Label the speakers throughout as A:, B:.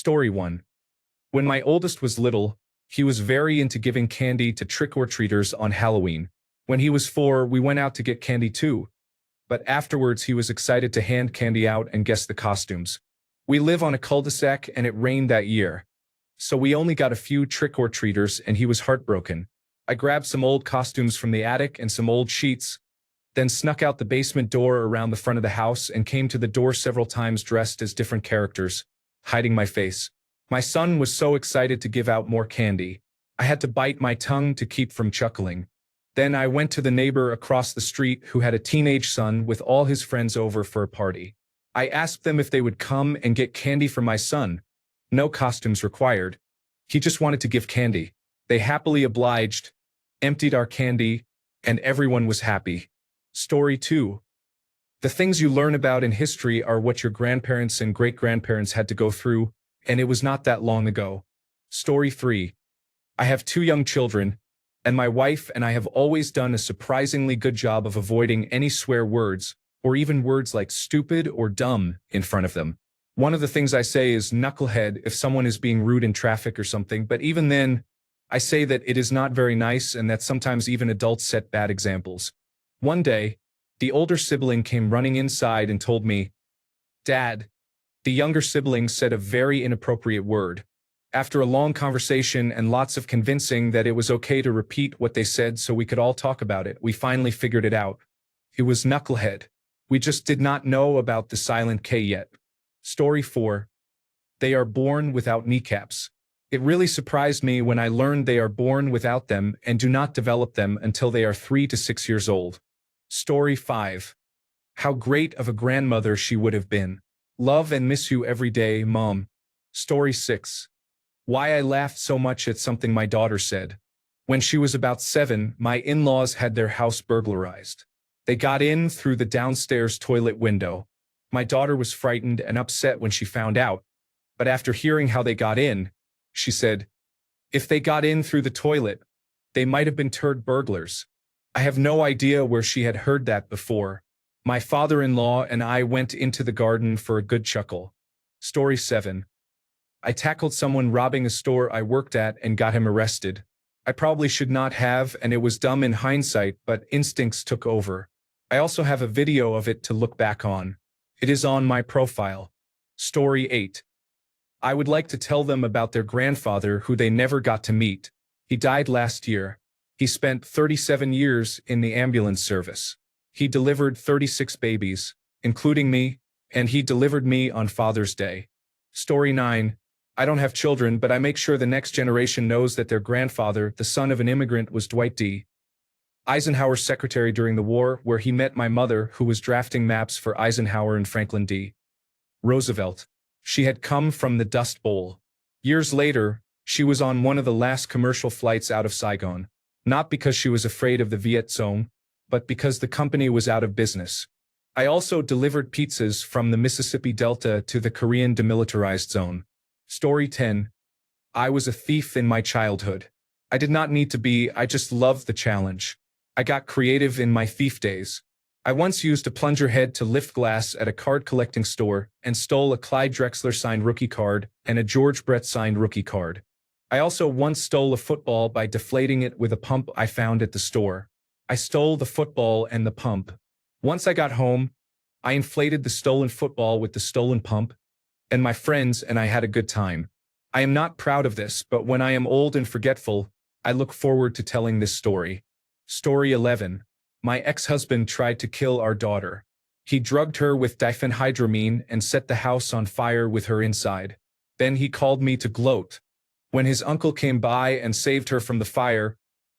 A: Story 1. When my oldest was little, he was very into giving candy to trick-or-treaters on Halloween. When he was 4, we went out to get candy too, but afterwards he was excited to hand candy out and guess the costumes. We live on a cul-de-sac and it rained that year, so we only got a few trick-or-treaters and he was heartbroken. I grabbed some old costumes from the attic and some old sheets, then snuck out the basement door around the front of the house and came to the door several times dressed as different characters, hiding my face. My son was so excited to give out more candy. I had to bite my tongue to keep from chuckling. Then I went to the neighbor across the street who had a teenage son with all his friends over for a party. I asked them if they would come and get candy for my son. No costumes required. He just wanted to give candy. They happily obliged, emptied our candy, and everyone was happy. Story 2. The things you learn about in history are what your grandparents and great-grandparents had to go through, and it was not that long ago. Story 3. I have 2 young children, and my wife and I have always done a surprisingly good job of avoiding any swear words, or even words like stupid or dumb, in front of them. One of the things I say is knucklehead if someone is being rude in traffic or something, but even then, I say that it is not very nice and that sometimes even adults set bad examples. One day, the older sibling came running inside and told me, "Dad." The younger sibling said a very inappropriate word. After a long conversation and lots of convincing that it was okay to repeat what they said so we could all talk about it, we finally figured it out. It was knucklehead. We just did not know about the silent K yet. Story 4. They are born without kneecaps. It really surprised me when I learned they are born without them and do not develop them until they are 3 to 6 years old. Story 5. How great of a grandmother she would have been. Love and miss you every day, Mom. Story 6. Why I laughed so much at something my daughter said. When she was about 7, my in-laws had their house burglarized. They got in through the downstairs toilet window. My daughter was frightened and upset when she found out, but after hearing how they got in, she said, "If they got in through the toilet, they might have been turd burglars." I have no idea where she had heard that before. My father-in-law and I went into the garden for a good chuckle. Story 7. I tackled someone robbing a store I worked at and got him arrested. I probably should not have, and it was dumb in hindsight, but instincts took over. I also have a video of it to look back on. It is on my profile. Story 8. I would like to tell them about their grandfather who they never got to meet. He died last year. He spent 37 years in the ambulance service. He delivered 36 babies, including me, and he delivered me on Father's Day. Story 9. I don't have children, but I make sure the next generation knows that their grandfather, the son of an immigrant, was Dwight D. Eisenhower's secretary during the war, where he met my mother, who was drafting maps for Eisenhower and Franklin D. Roosevelt. She had come from the Dust Bowl. Years later, she was on one of the last commercial flights out of Saigon, not because she was afraid of the Viet Cong, but because the company was out of business. I also delivered pizzas from the Mississippi Delta to the Korean demilitarized zone. Story 10. I was a thief in my childhood. I did not need to be, I just loved the challenge. I got creative in my thief days. I once used a plunger head to lift glass at a card collecting store and stole a Clyde Drexler signed rookie card and a George Brett signed rookie card. I also once stole a football by deflating it with a pump I found at the store. I stole the football and the pump. Once I got home, I inflated the stolen football with the stolen pump, and my friends and I had a good time. I am not proud of this, but when I am old and forgetful, I look forward to telling this story. Story 11. My ex-husband tried to kill our daughter. He drugged her with diphenhydramine and set the house on fire with her inside. Then he called me to gloat. When his uncle came by and saved her from the fire,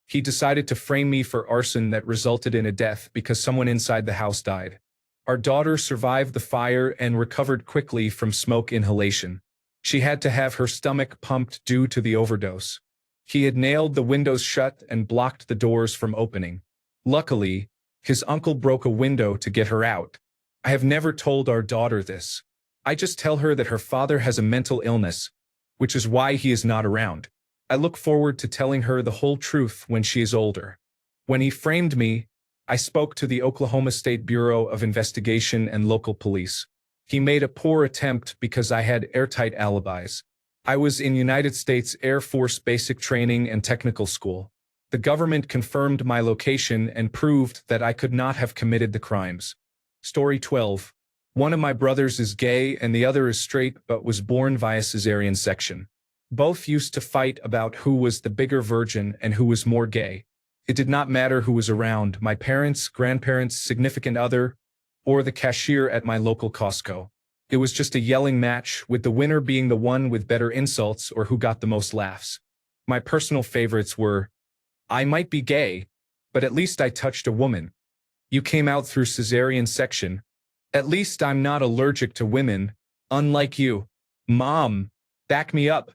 A: he decided to frame me for arson that resulted in a death because someone inside the house died. Our daughter survived the fire and recovered quickly from smoke inhalation. She had to have her stomach pumped due to the overdose. He had nailed the windows shut and blocked the doors from opening. Luckily, his uncle broke a window to get her out. I have never told our daughter this. I just tell her that her father has a mental illness, which is why he is not around. I look forward to telling her the whole truth when she is older. When he framed me, I spoke to the Oklahoma State Bureau of Investigation and local police. He made a poor attempt because I had airtight alibis. I was in United States Air Force Basic Training and Technical School. The government confirmed my location and proved that I could not have committed the crimes. Story 12. One of my brothers is gay and the other is straight but was born via cesarean section. Both used to fight about who was the bigger virgin and who was more gay. It did not matter who was around, my parents, grandparents, significant other, or the cashier at my local Costco. It was just a yelling match, with the winner being the one with better insults or who got the most laughs. My personal favorites were, I might be gay, but at least I touched a woman. You came out through cesarean section. At least I'm not allergic to women, unlike you. Mom, back me up.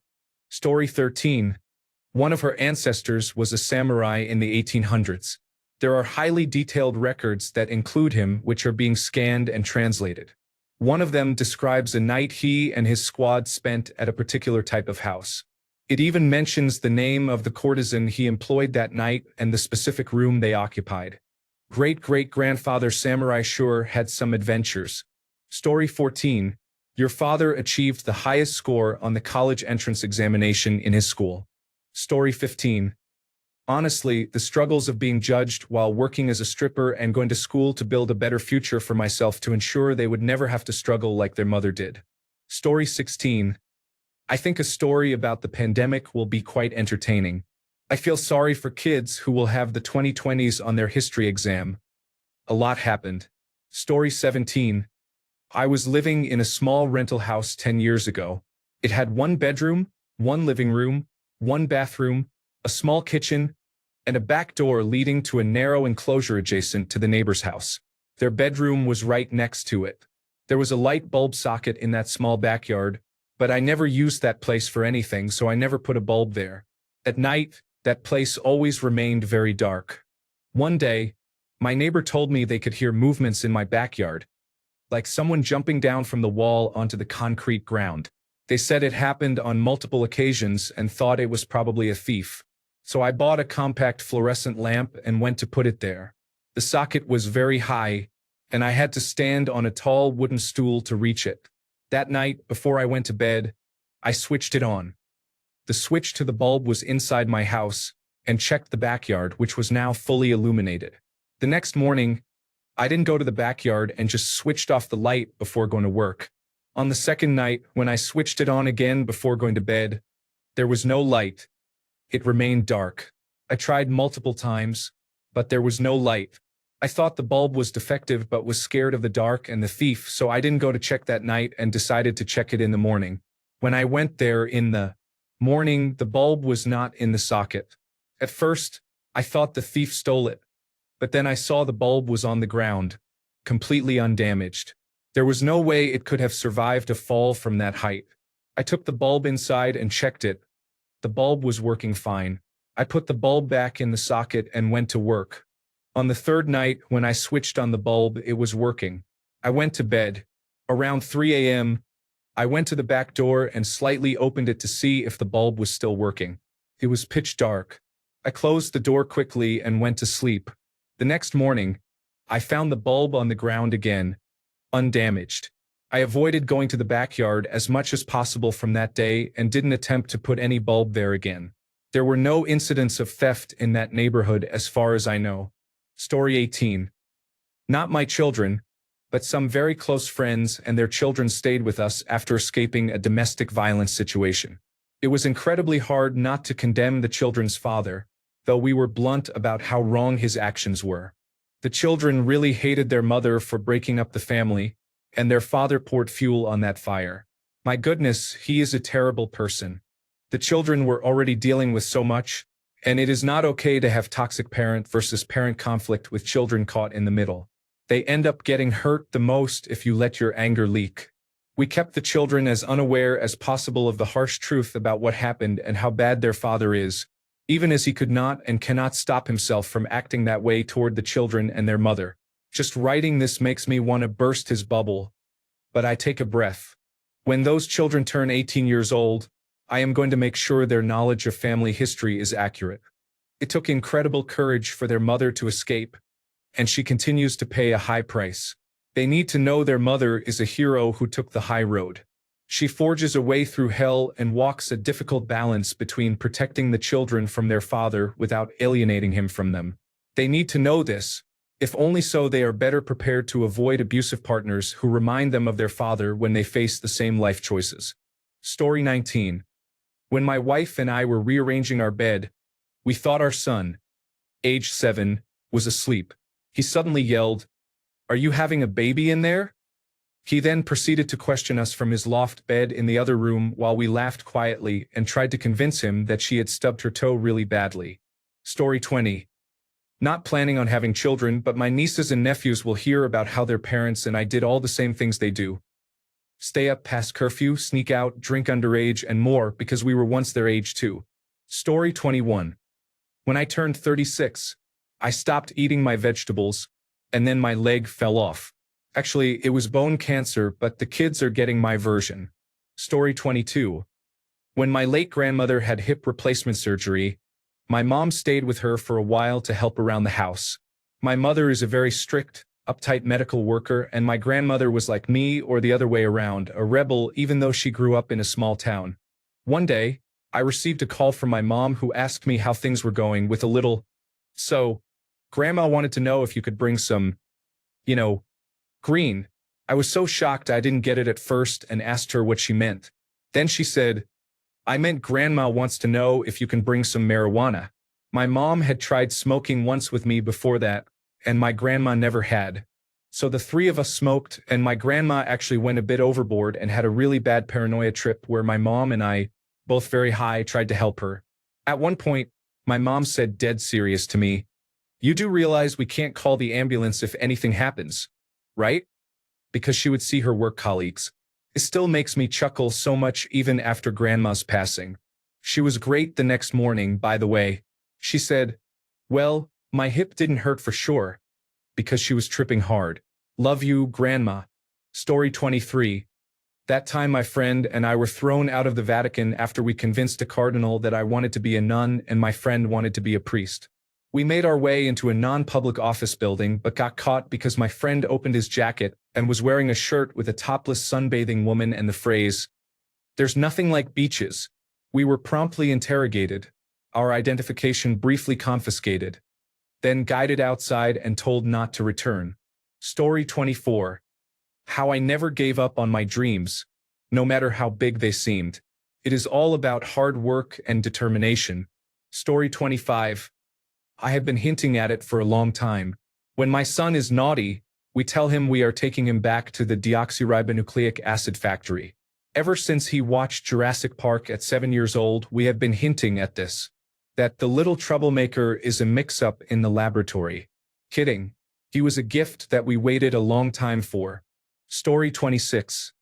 A: Story 13. One of her ancestors was a samurai in the 1800s. There are highly detailed records that include him which are being scanned and translated. One of them describes a night he and his squad spent at a particular type of house. It even mentions the name of the courtesan he employed that night and the specific room they occupied. Great-great-grandfather Samurai sure had some adventures. Story 14. Your father achieved the highest score on the college entrance examination in his school. Story 15. Honestly, the struggles of being judged while working as a stripper and going to school to build a better future for myself to ensure they would never have to struggle like their mother did. Story 16. I think a story about the pandemic will be quite entertaining. I feel sorry for kids who will have the 2020s on their history exam. A lot happened. Story 17. I was living in a small rental house 10 years ago. It had one bedroom, one living room, one bathroom, a small kitchen, and a back door leading to a narrow enclosure adjacent to the neighbor's house. Their bedroom was right next to it. There was a light bulb socket in that small backyard, but I never used that place for anything, so I never put a bulb there. At night, that place always remained very dark. One day, my neighbor told me they could hear movements in my backyard, like someone jumping down from the wall onto the concrete ground. They said it happened on multiple occasions and thought it was probably a thief. So I bought a compact fluorescent lamp and went to put it there. The socket was very high, and I had to stand on a tall wooden stool to reach it. That night, before I went to bed, I switched it on. The switch to the bulb was inside my house, and checked the backyard, which was now fully illuminated. The next morning, I didn't go to the backyard and just switched off the light before going to work. On the second night, when I switched it on again before going to bed, there was no light. It remained dark. I tried multiple times, but there was no light. I thought the bulb was defective but was scared of the dark and the thief, so I didn't go to check that night and decided to check it in the morning. When I went there in the morning, the bulb was not in the socket. At first, I thought the thief stole it, but then I saw the bulb was on the ground, completely undamaged. There was no way it could have survived a fall from that height. I took the bulb inside and checked it. The bulb was working fine. I put the bulb back in the socket and went to work. On the third night, when I switched on the bulb, it was working. I went to bed. Around 3 a.m., I went to the back door and slightly opened it to see if the bulb was still working. It was pitch dark. I closed the door quickly and went to sleep. The next morning, I found the bulb on the ground again, undamaged. I avoided going to the backyard as much as possible from that day and didn't attempt to put any bulb there again. There were no incidents of theft in that neighborhood as far as I know. Story 18. Not my children, but some very close friends and their children stayed with us after escaping a domestic violence situation. It was incredibly hard not to condemn the children's father, though we were blunt about how wrong his actions were. The children really hated their mother for breaking up the family, and their father poured fuel on that fire. My goodness, he is a terrible person. The children were already dealing with so much, and it is not okay to have toxic parent versus parent conflict with children caught in the middle. They end up getting hurt the most if you let your anger leak. We kept the children as unaware as possible of the harsh truth about what happened and how bad their father is, even as he could not and cannot stop himself from acting that way toward the children and their mother. Just writing this makes me want to burst his bubble, but I take a breath. When those children turn 18 years old, I am going to make sure their knowledge of family history is accurate. It took incredible courage for their mother to escape, and she continues to pay a high price. They need to know their mother is a hero who took the high road. She forges a way through hell and walks a difficult balance between protecting the children from their father without alienating him from them. They need to know this, if only so they are better prepared to avoid abusive partners who remind them of their father when they face the same life choices. Story 19. When my wife and I were rearranging our bed, we thought our son, age 7, was asleep. He suddenly yelled, "Are you having a baby in there?" He then proceeded to question us from his loft bed in the other room while we laughed quietly and tried to convince him that she had stubbed her toe really badly. Story 20. Not planning on having children, but my nieces and nephews will hear about how their parents and I did all the same things they do. Stay up past curfew, sneak out, drink underage, and more because we were once their age too. Story 21. When I turned 36, I stopped eating my vegetables, and then my leg fell off. Actually, it was bone cancer, but the kids are getting my version. Story 22. When my late grandmother had hip replacement surgery, my mom stayed with her for a while to help around the house. My mother is a very strict, uptight medical worker, and my grandmother was like me or the other way around, a rebel even though she grew up in a small town. One day, I received a call from my mom who asked me how things were going with a little, "So, Grandma wanted to know if you could bring some, green." I was so shocked I didn't get it at first and asked her what she meant. Then she said, "I meant Grandma wants to know if you can bring some marijuana." My mom had tried smoking once with me before that, and my grandma never had. So the three of us smoked, and my grandma actually went a bit overboard and had a really bad paranoia trip where my mom and I, both very high, tried to help her. At one point, my mom said dead serious to me, "You do realize we can't call the ambulance if anything happens, right?" Because she would see her work colleagues. It still makes me chuckle so much even after Grandma's passing. She was great the next morning, by the way. She said, "Well, my hip didn't hurt for sure," because she was tripping hard. Love you, Grandma. Story 23. That time my friend and I were thrown out of the Vatican after we convinced a cardinal that I wanted to be a nun and my friend wanted to be a priest. We made our way into a non-public office building but got caught because my friend opened his jacket and was wearing a shirt with a topless sunbathing woman and the phrase, "There's nothing like beaches." We were promptly interrogated, our identification briefly confiscated, then guided outside and told not to return. Story 24. How I never gave up on my dreams, no matter how big they seemed. It is all about hard work and determination. Story 25. I have been hinting at it for a long time. When my son is naughty, we tell him we are taking him back to the deoxyribonucleic acid factory. Ever since he watched Jurassic Park at 7 years old, we have been hinting at this. That the little troublemaker is a mix-up in the laboratory. Kidding. He was a gift that we waited a long time for. Story 26.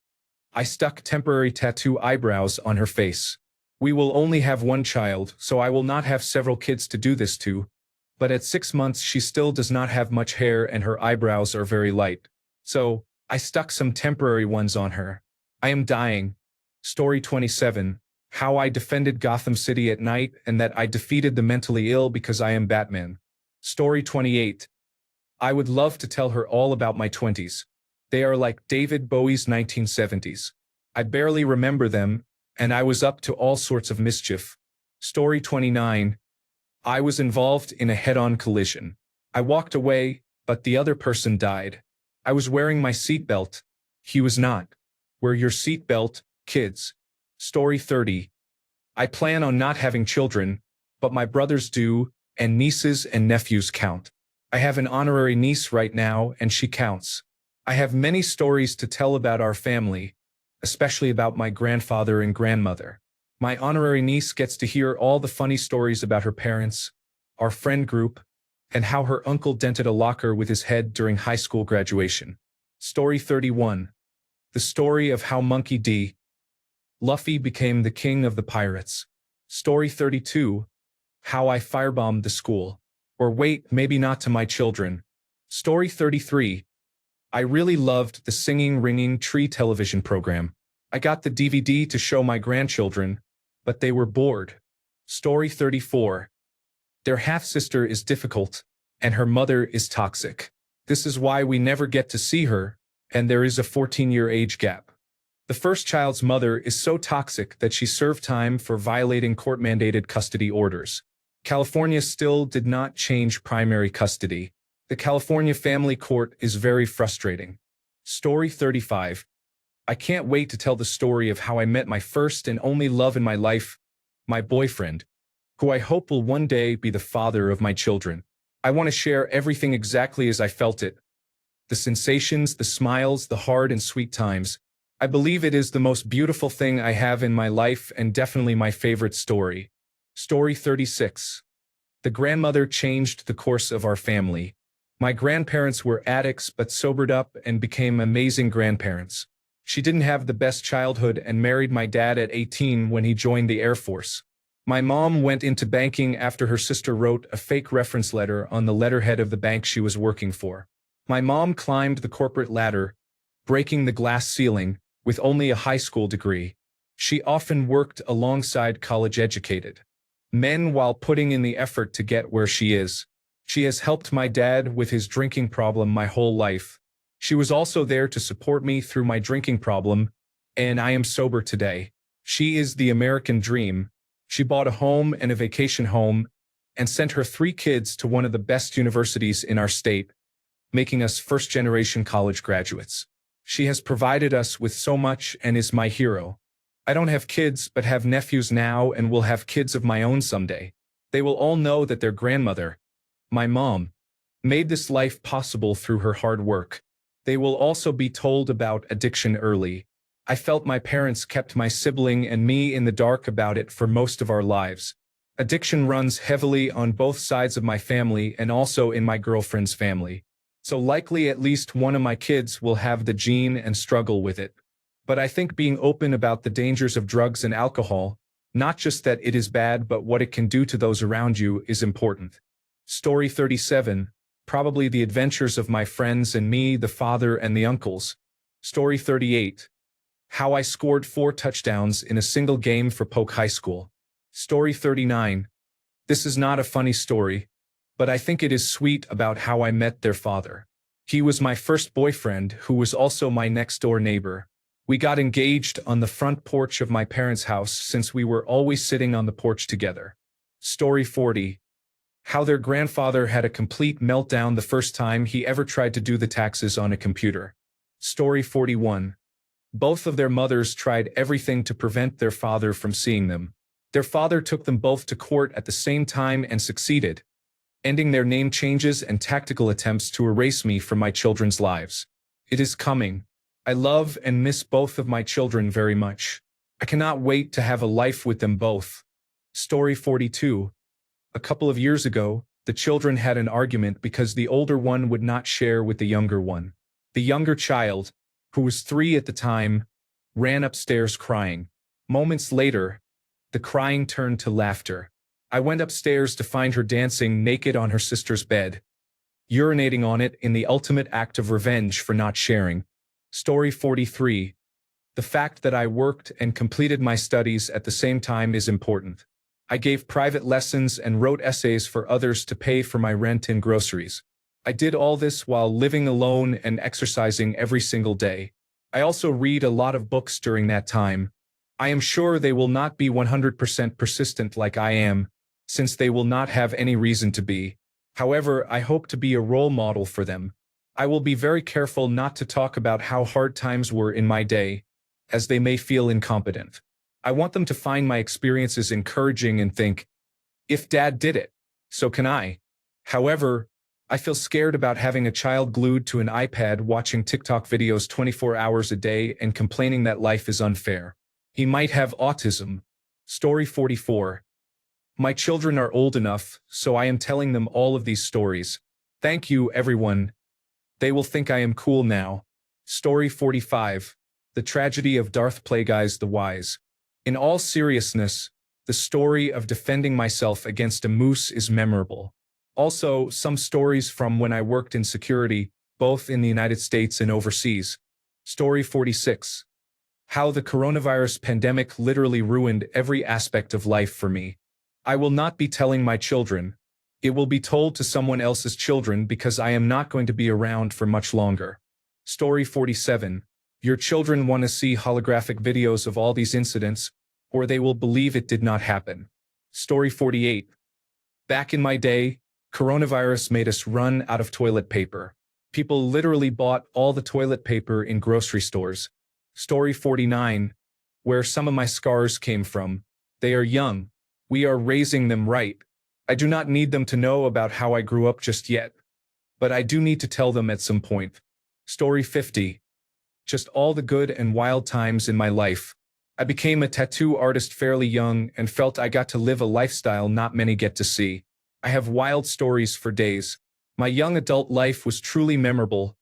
A: I stuck temporary tattoo eyebrows on her face. We will only have one child, so I will not have several kids to do this to. But at 6 months she still does not have much hair and her eyebrows are very light. So, I stuck some temporary ones on her. I am dying. Story 27. How I defended Gotham City at night and that I defeated the mentally ill because I am Batman. Story 28. I would love to tell her all about my 20s. They are like David Bowie's 1970s. I barely remember them, and I was up to all sorts of mischief. Story 29. I was involved in a head-on collision. I walked away, but the other person died. I was wearing my seatbelt. He was not. Wear your seatbelt, kids. Story 30. I plan on not having children, but my brothers do, and nieces and nephews count. I have an honorary niece right now, and she counts. I have many stories to tell about our family, especially about my grandfather and grandmother. My honorary niece gets to hear all the funny stories about her parents, our friend group, and how her uncle dented a locker with his head during high school graduation. Story 31. The story of how Monkey D. Luffy became the king of the pirates. Story 32. How I firebombed the school. Or wait, maybe not to my children. Story 33. I really loved the Singing Ringing Tree television program. I got the DVD to show my grandchildren, but they were bored. Story 34. Their half-sister is difficult, and her mother is toxic. This is why we never get to see her, and there is a 14-year age gap. The first child's mother is so toxic that she served time for violating court-mandated custody orders. California still did not change primary custody. The California Family Court is very frustrating. Story 35. I can't wait to tell the story of how I met my first and only love in my life, my boyfriend, who I hope will one day be the father of my children. I want to share everything exactly as I felt it. The sensations, the smiles, the hard and sweet times. I believe it is the most beautiful thing I have in my life and definitely my favorite story. Story 36. The grandmother changed the course of our family. My grandparents were addicts but sobered up and became amazing grandparents. She didn't have the best childhood and married my dad at 18 when he joined the Air Force. My mom went into banking after her sister wrote a fake reference letter on the letterhead of the bank she was working for. My mom climbed the corporate ladder, breaking the glass ceiling, with only a high school degree. She often worked alongside college-educated men while putting in the effort to get where she is. She has helped my dad with his drinking problem my whole life. She was also there to support me through my drinking problem, and I am sober today. She is the American dream. She bought a home and a vacation home and sent her 3 kids to one of the best universities in our state, making us first-generation college graduates. She has provided us with so much and is my hero. I don't have kids but have nephews now and will have kids of my own someday. They will all know that their grandmother, my mom, made this life possible through her hard work. They will also be told about addiction early. I felt my parents kept my sibling and me in the dark about it for most of our lives. Addiction runs heavily on both sides of my family and also in my girlfriend's family. So likely at least one of my kids will have the gene and struggle with it. But I think being open about the dangers of drugs and alcohol, not just that it is bad but what it can do to those around you, is important. Story 37. Probably the adventures of my friends and me, the father and the uncles. Story 38. How I scored 4 touchdowns in a single game for Polk High School. Story 39. This is not a funny story, but I think it is sweet about how I met their father. He was my first boyfriend who was also my next-door neighbor. We got engaged on the front porch of my parents' house since we were always sitting on the porch together. Story 40. How their grandfather had a complete meltdown the first time he ever tried to do the taxes on a computer. Story 41. Both of their mothers tried everything to prevent their father from seeing them. Their father took them both to court at the same time and succeeded, ending their name changes and tactical attempts to erase me from my children's lives. It is coming. I love and miss both of my children very much. I cannot wait to have a life with them both. Story 42. A couple of years ago, the children had an argument because the older one would not share with the younger one. The younger child, who was 3 at the time, ran upstairs crying. Moments later, the crying turned to laughter. I went upstairs to find her dancing naked on her sister's bed, urinating on it in the ultimate act of revenge for not sharing. Story 43. The fact that I worked and completed my studies at the same time is important. I gave private lessons and wrote essays for others to pay for my rent and groceries. I did all this while living alone and exercising every single day. I also read a lot of books during that time. I am sure they will not be 100% persistent like I am, since they will not have any reason to be. However, I hope to be a role model for them. I will be very careful not to talk about how hard times were in my day, as they may feel incompetent. I want them to find my experiences encouraging and think, if Dad did it, so can I. However, I feel scared about having a child glued to an iPad watching TikTok videos 24 hours a day and complaining that life is unfair. He might have autism. Story 44. My children are old enough, so I am telling them all of these stories. Thank you, everyone. They will think I am cool now. Story 45. The tragedy of Darth Plagueis the Wise. In all seriousness, the story of defending myself against a moose is memorable. Also, some stories from when I worked in security, both in the United States and overseas. Story 46. How the coronavirus pandemic literally ruined every aspect of life for me. I will not be telling my children. It will be told to someone else's children because I am not going to be around for much longer. Story 47. Your children want to see holographic videos of all these incidents, or they will believe it did not happen. Story 48. Back in my day, coronavirus made us run out of toilet paper. People literally bought all the toilet paper in grocery stores. Story 49. Where some of my scars came from. They are young. We are raising them right. I do not need them to know about how I grew up just yet. But I do need to tell them at some point. Story 50. Just all the good and wild times in my life. I became a tattoo artist fairly young and felt I got to live a lifestyle not many get to see. I have wild stories for days. My young adult life was truly memorable,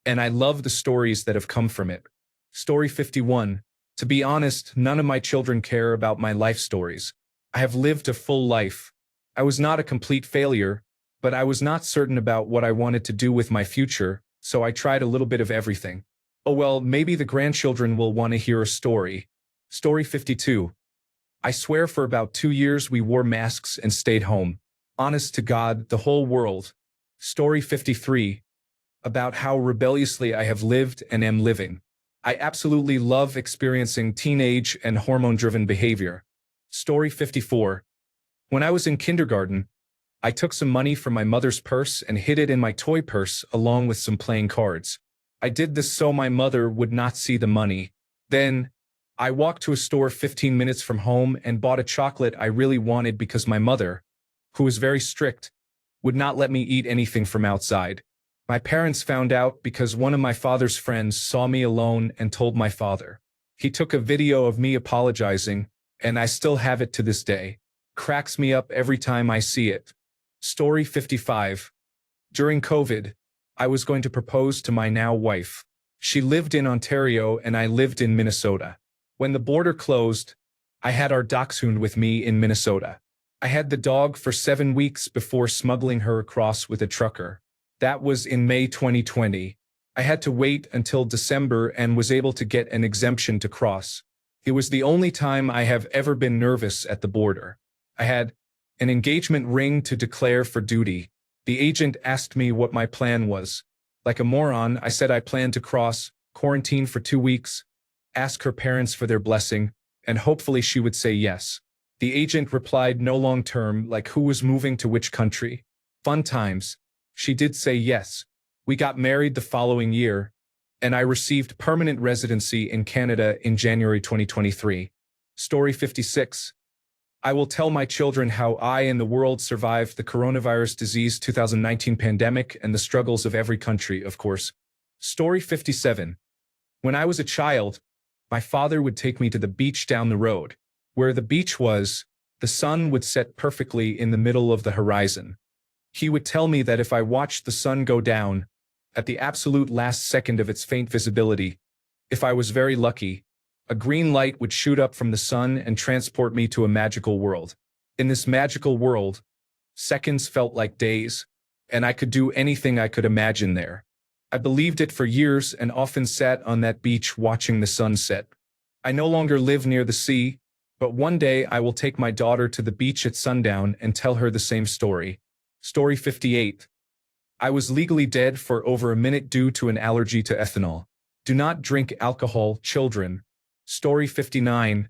A: and I love the stories that have come from it. Story 51. To be honest, none of my children care about my life stories. I have lived a full life. I was not a complete failure, but I was not certain about what I wanted to do with my future, so I tried a little bit of everything. Oh well, maybe the grandchildren will want to hear a story. Story 52. I swear for about 2 years we wore masks and stayed home. Honest to God, the whole world. Story 53. About how rebelliously I have lived and am living. I absolutely love experiencing teenage and hormone-driven behavior. Story 54. When I was in kindergarten, I took some money from my mother's purse and hid it in my toy purse along with some playing cards. I did this so my mother would not see the money. Then, I walked to a store 15 minutes from home and bought a chocolate I really wanted because my mother, who was very strict, would not let me eat anything from outside. My parents found out because one of my father's friends saw me alone and told my father. He took a video of me apologizing, and I still have it to this day. Cracks me up every time I see it. Story 55. During COVID, I was going to propose to my now wife. She lived in Ontario and I lived in Minnesota. When the border closed, I had our dachshund with me in Minnesota. I had the dog for 7 weeks before smuggling her across with a trucker. That was in May 2020. I had to wait until December and was able to get an exemption to cross. It was the only time I have ever been nervous at the border. I had an engagement ring to declare for duty. The agent asked me what my plan was. Like a moron, I said I planned to cross, quarantine for 2 weeks, ask her parents for their blessing, and hopefully she would say yes. The agent replied no long term, like who was moving to which country. Fun times. She did say yes. We got married the following year, and I received permanent residency in Canada in January 2023. Story 56. I will tell my children how I and the world survived the coronavirus disease 2019 pandemic and the struggles of every country, of course. Story 57. When I was a child, my father would take me to the beach down the road. Where the beach was, the sun would set perfectly in the middle of the horizon. He would tell me that if I watched the sun go down, at the absolute last second of its faint visibility, if I was very lucky, a green light would shoot up from the sun and transport me to a magical world. In this magical world, seconds felt like days, and I could do anything I could imagine there. I believed it for years and often sat on that beach watching the sunset. I no longer live near the sea, but one day I will take my daughter to the beach at sundown and tell her the same story. Story 58. I was legally dead for over a minute due to an allergy to ethanol. Do not drink alcohol, children. Story 59.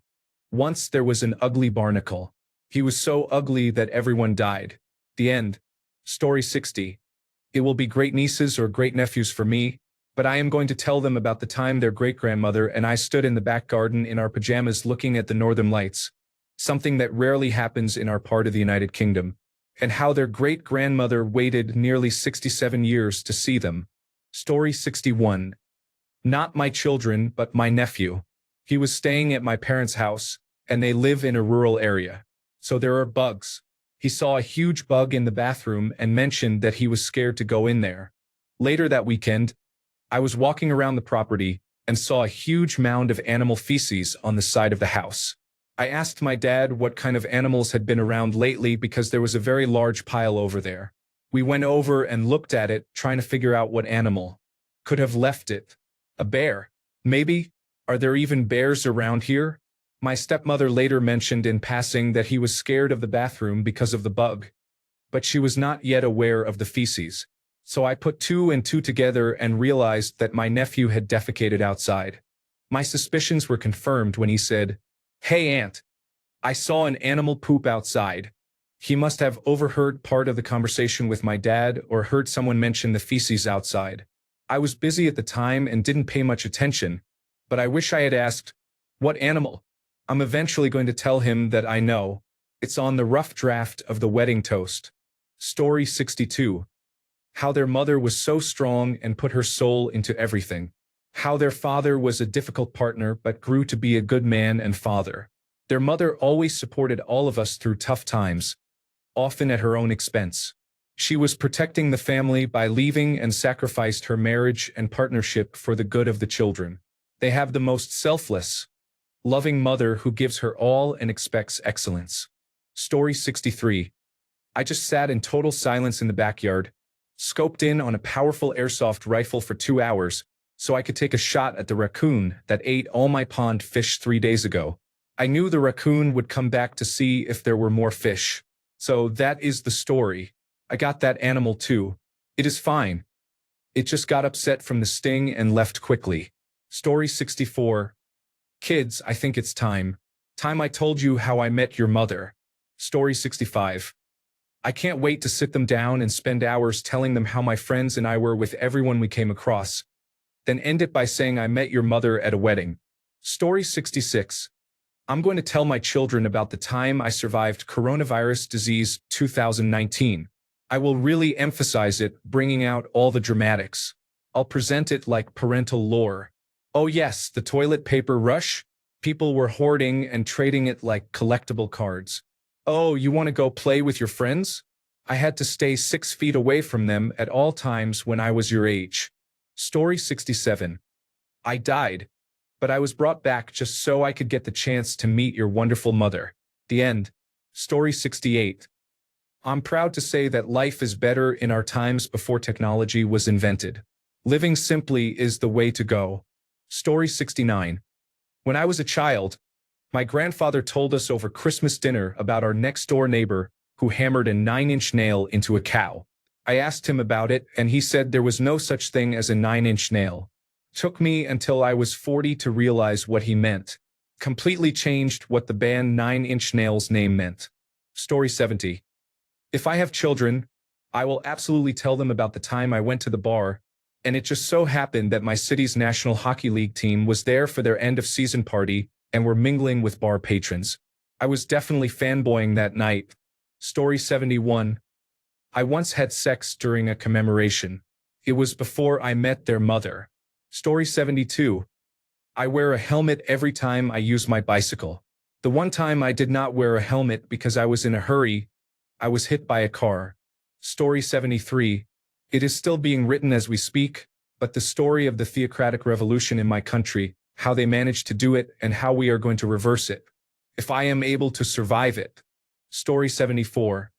A: Once there was an ugly barnacle. He was so ugly that everyone died. The end. Story 60. It will be great nieces or great nephews for me, but I am going to tell them about the time their great-grandmother and I stood in the back garden in our pajamas looking at the northern lights, something that rarely happens in our part of the United Kingdom, and how their great-grandmother waited nearly 67 years to see them. Story 61. Not my children, but my nephew. He was staying at my parents' house, and they live in a rural area. So there are bugs. He saw a huge bug in the bathroom and mentioned that he was scared to go in there. Later that weekend, I was walking around the property and saw a huge mound of animal feces on the side of the house. I asked my dad what kind of animals had been around lately because there was a very large pile over there. We went over and looked at it, trying to figure out what animal could have left it. A bear? Maybe? Are there even bears around here? My stepmother later mentioned in passing that he was scared of the bathroom because of the bug, but she was not yet aware of the feces. So I put two and two together and realized that my nephew had defecated outside. My suspicions were confirmed when he said, "Hey, Aunt, I saw an animal poop outside." He must have overheard part of the conversation with my dad or heard someone mention the feces outside. I was busy at the time and didn't pay much attention, but I wish I had asked, "What animal?" I'm eventually going to tell him that I know. It's on the rough draft of the wedding toast. Story 62. How their mother was so strong and put her soul into everything. How their father was a difficult partner but grew to be a good man and father. Their mother always supported all of us through tough times, often at her own expense. She was protecting the family by leaving and sacrificed her marriage and partnership for the good of the children. They have the most selfless, loving mother who gives her all and expects excellence. Story 63. I just sat in total silence in the backyard, scoped in on a powerful airsoft rifle for 2 hours, so I could take a shot at the raccoon that ate all my pond fish 3 days ago. I knew the raccoon would come back to see if there were more fish. So that is the story. I got that animal too. It is fine. It just got upset from the sting and left quickly. Story 64. Kids, I think it's time. Time I told you how I met your mother. Story 65. I can't wait to sit them down and spend hours telling them how my friends and I were with everyone we came across. Then end it by saying I met your mother at a wedding. Story 66. I'm going to tell my children about the time I survived coronavirus disease 2019. I will really emphasize it, bringing out all the dramatics. I'll present it like parental lore. Oh yes, the toilet paper rush? People were hoarding and trading it like collectible cards. Oh, you want to go play with your friends? I had to stay 6 feet away from them at all times when I was your age. Story 67. I died, but I was brought back just so I could get the chance to meet your wonderful mother. The end. Story 68. I'm proud to say that life is better in our times before technology was invented. Living simply is the way to go. Story 69. When I was a child, my grandfather told us over Christmas dinner about our next-door neighbor who hammered a 9-inch nail into a cow. I asked him about it, and he said there was no such thing as a 9-inch nail. Took me until I was 40 to realize what he meant. Completely changed what the band 9-Inch Nails name meant. Story 70. If I have children, I will absolutely tell them about the time I went to the bar, and it just so happened that my city's National Hockey League team was there for their end-of-season party and were mingling with bar patrons. I was definitely fanboying that night. Story 71. I once had sex during a commemoration. It was before I met their mother. Story 72. I wear a helmet every time I use my bicycle. The one time I did not wear a helmet because I was in a hurry, I was hit by a car. Story 73. It is still being written as we speak, but the story of the theocratic revolution in my country, how they managed to do it and how we are going to reverse it. If I am able to survive it. Story 74.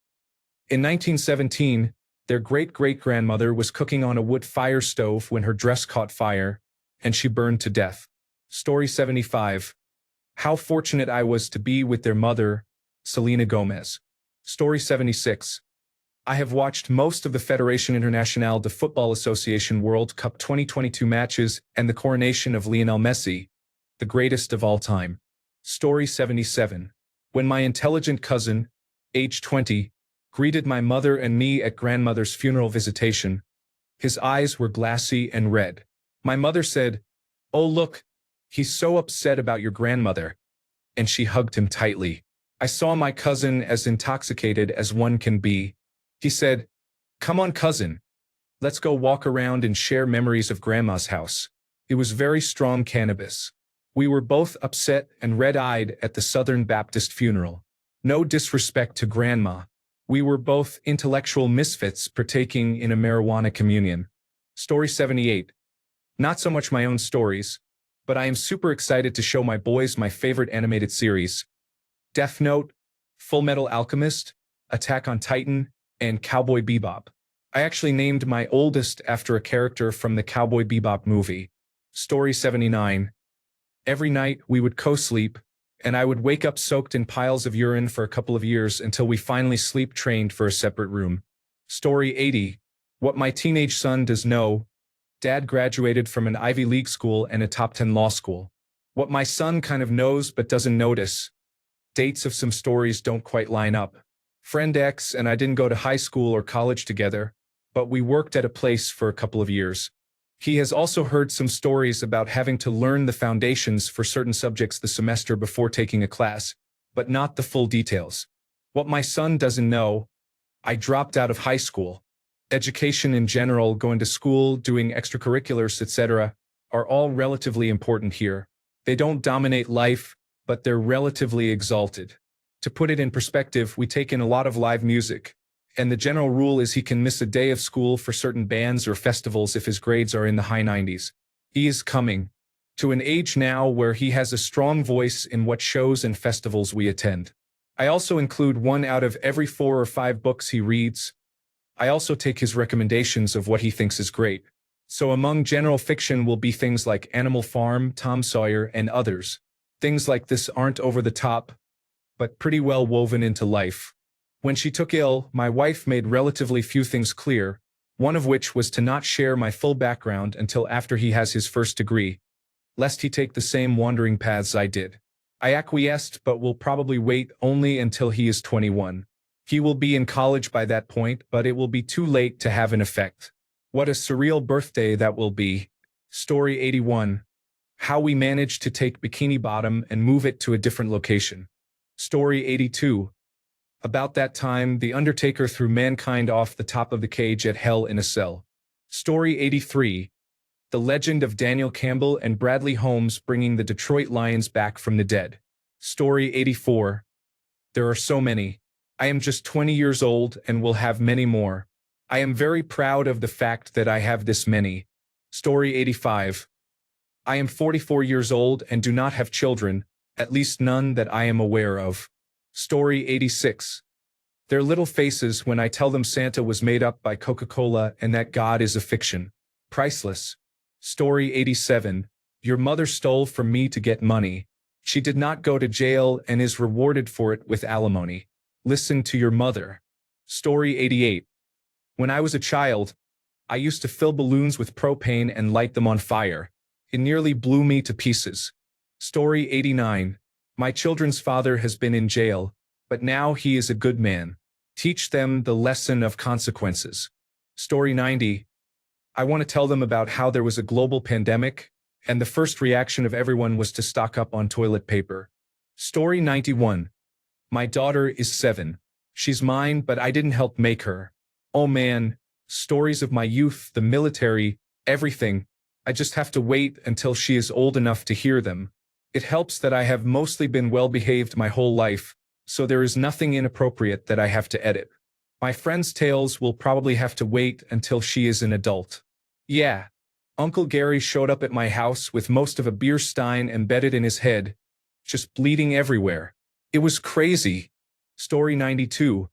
A: In 1917, their great-great-grandmother was cooking on a wood fire stove when her dress caught fire, and she burned to death. Story 75. How fortunate I was to be with their mother, Selena Gomez. Story 76. I have watched most of the Fédération Internationale de Football Association World Cup 2022 matches and the coronation of Lionel Messi, the greatest of all time. Story 77. When my intelligent cousin, age 20, greeted my mother and me at grandmother's funeral visitation, his eyes were glassy and red. My mother said, "Oh look, he's so upset about your grandmother," and she hugged him tightly. I saw my cousin as intoxicated as one can be. He said, "Come on, cousin. Let's go walk around and share memories of Grandma's house." It was very strong cannabis. We were both upset and red-eyed at the Southern Baptist funeral. No disrespect to Grandma. We were both intellectual misfits partaking in a marijuana communion. Story 78. Not so much my own stories, but I am super excited to show my boys my favorite animated series. Death Note, Full Metal Alchemist, Attack on Titan, and Cowboy Bebop. I actually named my oldest after a character from the Cowboy Bebop movie. Story 79. Every night we would co-sleep, and I would wake up soaked in piles of urine for a couple of years until we finally sleep-trained for a separate room. Story 80. What my teenage son does know: Dad graduated from an Ivy League school and a top 10 law school. What my son kind of knows but doesn't notice: dates of some stories don't quite line up. Friend X and I didn't go to high school or college together, but we worked at a place for a couple of years. He has also heard some stories about having to learn the foundations for certain subjects the semester before taking a class, but not the full details. What my son doesn't know: I dropped out of high school. Education in general, going to school, doing extracurriculars, etc., are all relatively important here. They don't dominate life, but they're relatively exalted. To put it in perspective, we take in a lot of live music, and the general rule is he can miss a day of school for certain bands or festivals if his grades are in the high 90s. He is coming to an age now where he has a strong voice in what shows and festivals we attend. I also include 1 out of every 4 or 5 books he reads. I also take his recommendations of what he thinks is great. So among general fiction will be things like Animal Farm, Tom Sawyer, and others. Things like this aren't over the top, but pretty well woven into life. When she took ill, my wife made relatively few things clear, one of which was to not share my full background until after he has his first degree, lest he take the same wandering paths I did. I acquiesced, but will probably wait only until he is 21. He will be in college by that point, but it will be too late to have an effect. What a surreal birthday that will be. Story 81. How we managed to take Bikini Bottom and move it to a different location. Story 82. About that time, the Undertaker threw mankind off the top of the cage at Hell in a Cell. Story 83. The legend of Daniel Campbell and Bradley Holmes bringing the Detroit Lions back from the dead. Story 84. There are so many. I am just 20 years old and will have many more. I am very proud of the fact that I have this many. Story 85. I am 44 years old and do not have children, at least none that I am aware of. Story 86. Their little faces when I tell them Santa was made up by Coca-Cola and that God is a fiction. Priceless. Story 87. Your mother stole from me to get money. She did not go to jail and is rewarded for it with alimony. Listen to your mother. Story 88. When I was a child, I used to fill balloons with propane and light them on fire. It nearly blew me to pieces. Story 89. My children's father has been in jail, but now he is a good man. Teach them the lesson of consequences. Story 90. I want to tell them about how there was a global pandemic, and the first reaction of everyone was to stock up on toilet paper. Story 91. My daughter is 7. She's mine, but I didn't help make her. Oh man, stories of my youth, the military, everything. I just have to wait until she is old enough to hear them. It helps that I have mostly been well-behaved my whole life, so there is nothing inappropriate that I have to edit. My friend's tales will probably have to wait until she is an adult. Yeah, Uncle Gary showed up at my house with most of a beer stein embedded in his head, just bleeding everywhere. It was crazy. Story 92.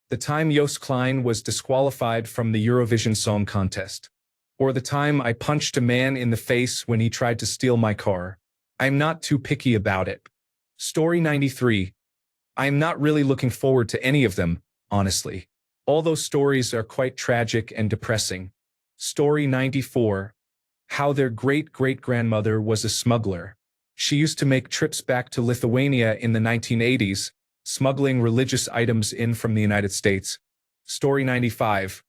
A: The time Joost Klein was disqualified from the Eurovision Song Contest. Or the time I punched a man in the face when he tried to steal my car. I'm not too picky about it. Story 93. I am not really looking forward to any of them, honestly. All those stories are quite tragic and depressing. Story 94. How their great-great-grandmother was a smuggler. She used to make trips back to Lithuania in the 1980s, smuggling religious items in from the United States. Story 95.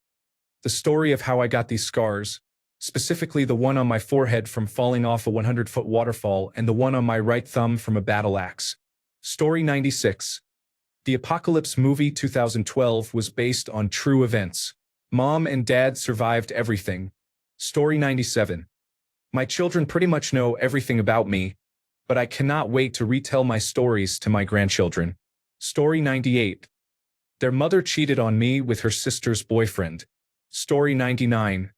A: The story of how I got these scars, specifically the one on my forehead from falling off a 100-foot waterfall and the one on my right thumb from a battle axe. Story 96. The Apocalypse movie 2012 was based on true events. Mom and Dad survived everything. Story 97. My children pretty much know everything about me, but I cannot wait to retell my stories to my grandchildren. Story 98. Their mother cheated on me with her sister's boyfriend. Story 99.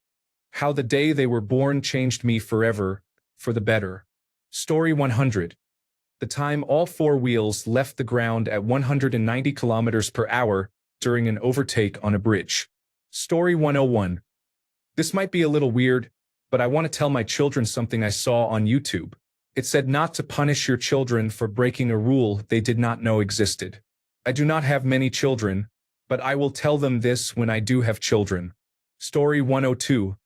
A: How the day they were born changed me forever, for the better. Story 100. The time all 4 wheels left the ground at 190 kilometers per hour during an overtake on a bridge. Story 101. This might be a little weird, but I want to tell my children something I saw on YouTube. It said not to punish your children for breaking a rule they did not know existed. I do not have many children, but I will tell them this when I do have children. Story 102.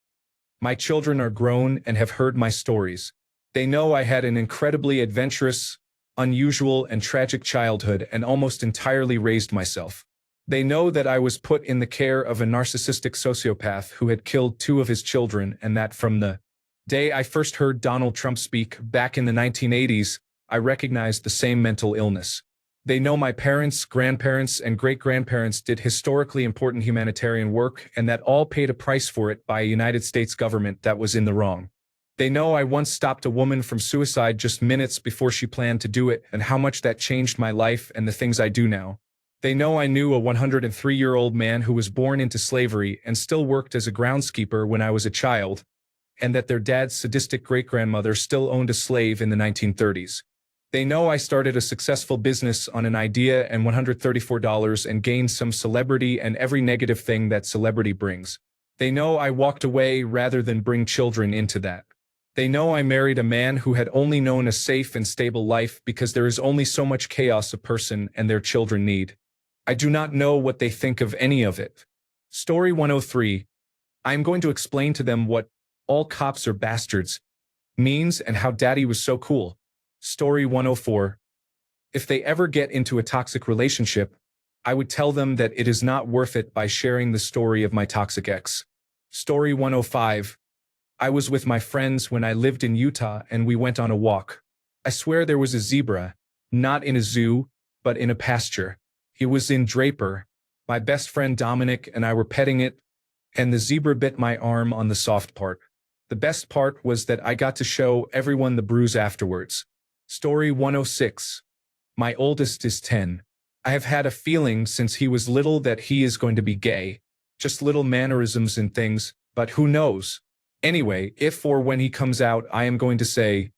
A: My children are grown and have heard my stories. They know I had an incredibly adventurous, unusual, and tragic childhood and almost entirely raised myself. They know that I was put in the care of a narcissistic sociopath who had killed two of his children, and that from the day I first heard Donald Trump speak back in the 1980s, I recognized the same mental illness. They know my parents, grandparents, and great-grandparents did historically important humanitarian work and that all paid a price for it by a United States government that was in the wrong. They know I once stopped a woman from suicide just minutes before she planned to do it and how much that changed my life and the things I do now. They know I knew a 103-year-old man who was born into slavery and still worked as a groundskeeper when I was a child, and that their dad's sadistic great-grandmother still owned a slave in the 1930s. They know I started a successful business on an idea and $134 and gained some celebrity and every negative thing that celebrity brings. They know I walked away rather than bring children into that. They know I married a man who had only known a safe and stable life because there is only so much chaos a person and their children need. I do not know what they think of any of it. Story 103. I am going to explain to them what "all cops are bastards" means and how Daddy was so cool. Story 104. If they ever get into a toxic relationship, I would tell them that it is not worth it by sharing the story of my toxic ex. Story 105. I was with my friends when I lived in Utah and we went on a walk. I swear there was a zebra, not in a zoo, but in a pasture. He was in Draper. My best friend Dominic and I were petting it, and the zebra bit my arm on the soft part. The best part was that I got to show everyone the bruise afterwards. Story 106. My oldest is 10. I have had a feeling since he was little that he is going to be gay. Just little mannerisms and things, but who knows? Anyway, if or when he comes out, I am going to say,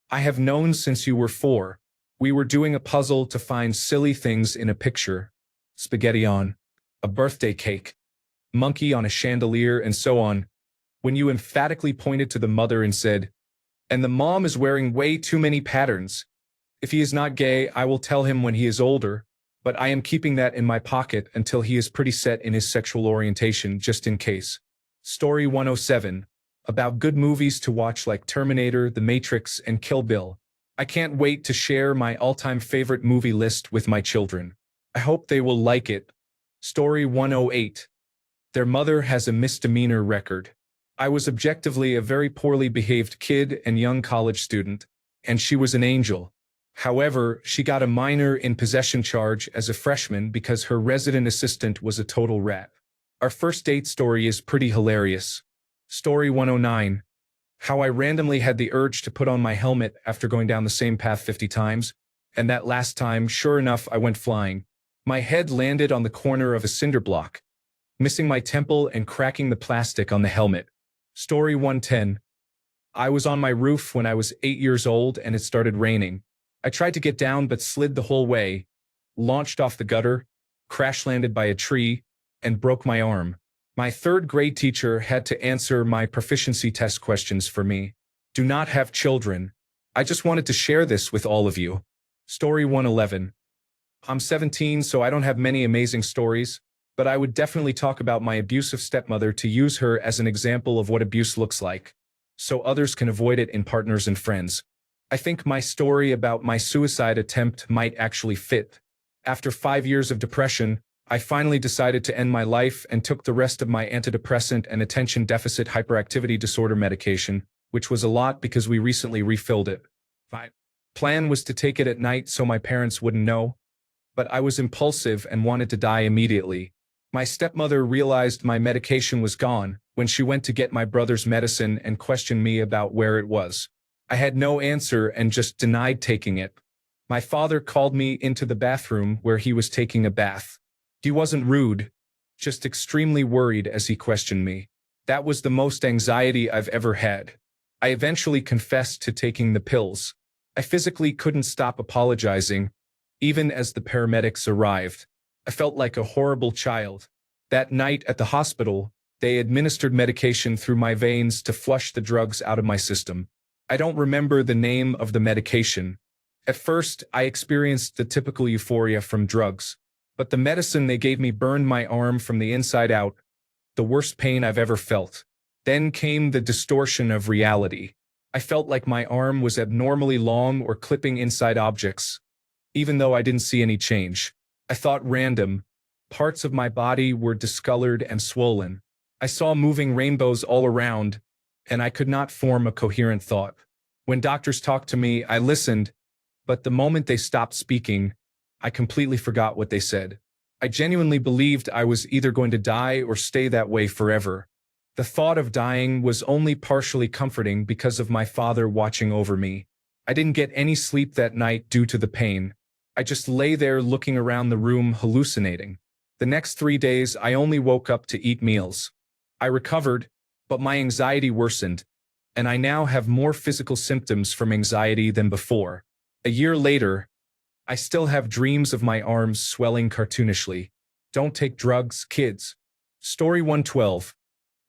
A: I have known since you were 4. We were doing a puzzle to find silly things in a picture. Spaghetti on a birthday cake, monkey on a chandelier, and so on. When you emphatically pointed to the mother and said, and the mom is wearing way too many patterns. If he is not gay, I will tell him when he is older, but I am keeping that in my pocket until he is pretty set in his sexual orientation, just in case. Story 107. About good movies to watch like Terminator, The Matrix, and Kill Bill. I can't wait to share my all-time favorite movie list with my children. I hope they will like it. Story 108. Their mother has a misdemeanor record. I was objectively a very poorly behaved kid and young college student, and she was an angel. However, she got a minor in possession charge as a freshman because her resident assistant was a total rat. Our first date story is pretty hilarious. Story 109. How I randomly had the urge to put on my helmet after going down the same path 50 times, and that last time, sure enough, I went flying. My head landed on the corner of a cinder block, missing my temple and cracking the plastic on the helmet. Story 110. I was on my roof when I was 8 years old and it started raining. I tried to get down but slid the whole way, launched off the gutter, crash-landed by a tree, and broke my arm. My third-grade teacher had to answer my proficiency test questions for me. Do not have children. I just wanted to share this with all of you. Story 111. I'm 17, so I don't have many amazing stories, but I would definitely talk about my abusive stepmother to use her as an example of what abuse looks like, so others can avoid it in partners and friends. I think my story about my suicide attempt might actually fit. After 5 years of depression, I finally decided to end my life and took the rest of my antidepressant and attention deficit hyperactivity disorder medication, which was a lot because we recently refilled it. My plan was to take it at night so my parents wouldn't know, but I was impulsive and wanted to die immediately. My stepmother realized my medication was gone when she went to get my brother's medicine and questioned me about where it was. I had no answer and just denied taking it. My father called me into the bathroom where he was taking a bath. He wasn't rude, just extremely worried as he questioned me. That was the most anxiety I've ever had. I eventually confessed to taking the pills. I physically couldn't stop apologizing, even as the paramedics arrived. I felt like a horrible child. That night at the hospital, they administered medication through my veins to flush the drugs out of my system. I don't remember the name of the medication. At first, I experienced the typical euphoria from drugs, but the medicine they gave me burned my arm from the inside out, the worst pain I've ever felt. Then came the distortion of reality. I felt like my arm was abnormally long or clipping inside objects, even though I didn't see any change. I thought random. Parts of my body were discolored and swollen. I saw moving rainbows all around, and I could not form a coherent thought. When doctors talked to me, I listened, but the moment they stopped speaking, I completely forgot what they said. I genuinely believed I was either going to die or stay that way forever. The thought of dying was only partially comforting because of my father watching over me. I didn't get any sleep that night due to the pain. I just lay there looking around the room, hallucinating. The next 3 days, I only woke up to eat meals. I recovered, but my anxiety worsened, and I now have more physical symptoms from anxiety than before. A year later, I still have dreams of my arms swelling cartoonishly. Don't take drugs, kids. Story 112.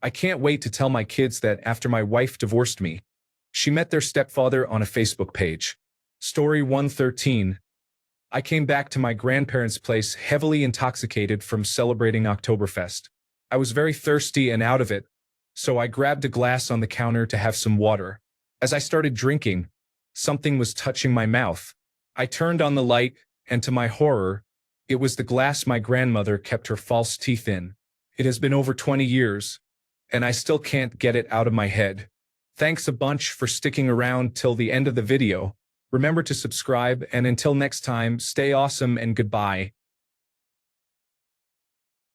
A: I can't wait to tell my kids that after my wife divorced me, she met their stepfather on a Facebook page. Story 113. I came back to my grandparents' place heavily intoxicated from celebrating Oktoberfest. I was very thirsty and out of it, so I grabbed a glass on the counter to have some water. As I started drinking, something was touching my mouth. I turned on the light, and to my horror, it was the glass my grandmother kept her false teeth in. It has been over 20 years, and I still can't get it out of my head. Thanks a bunch for sticking around till the end of the video. Remember to subscribe, and until next time, stay awesome and goodbye.